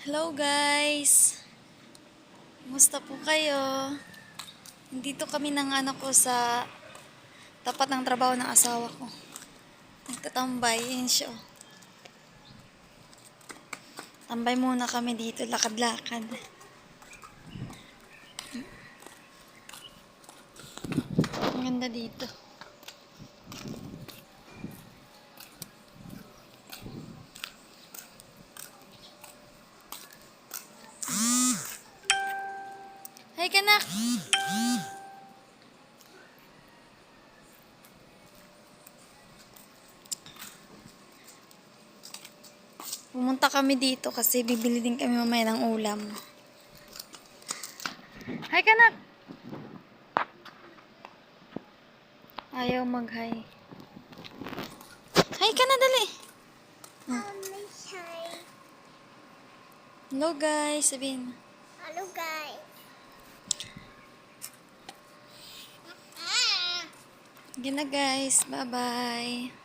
Hello guys! Kumusta po kayo? Nandito kami ng anak ko sa tapat ng trabaho ng asawa ko. Nagtatambay, yun siya. Tambay muna kami dito, lakad-lakad. Ang ganda dito. Hi kanak! Pumunta kami dito kasi bibili din kami mamaya ng ulam. Hi kanak! Ayaw mag-hi. Hi ka na, dali! Hello guys, sabihin. Hello guys. Sige na guys, bye-bye.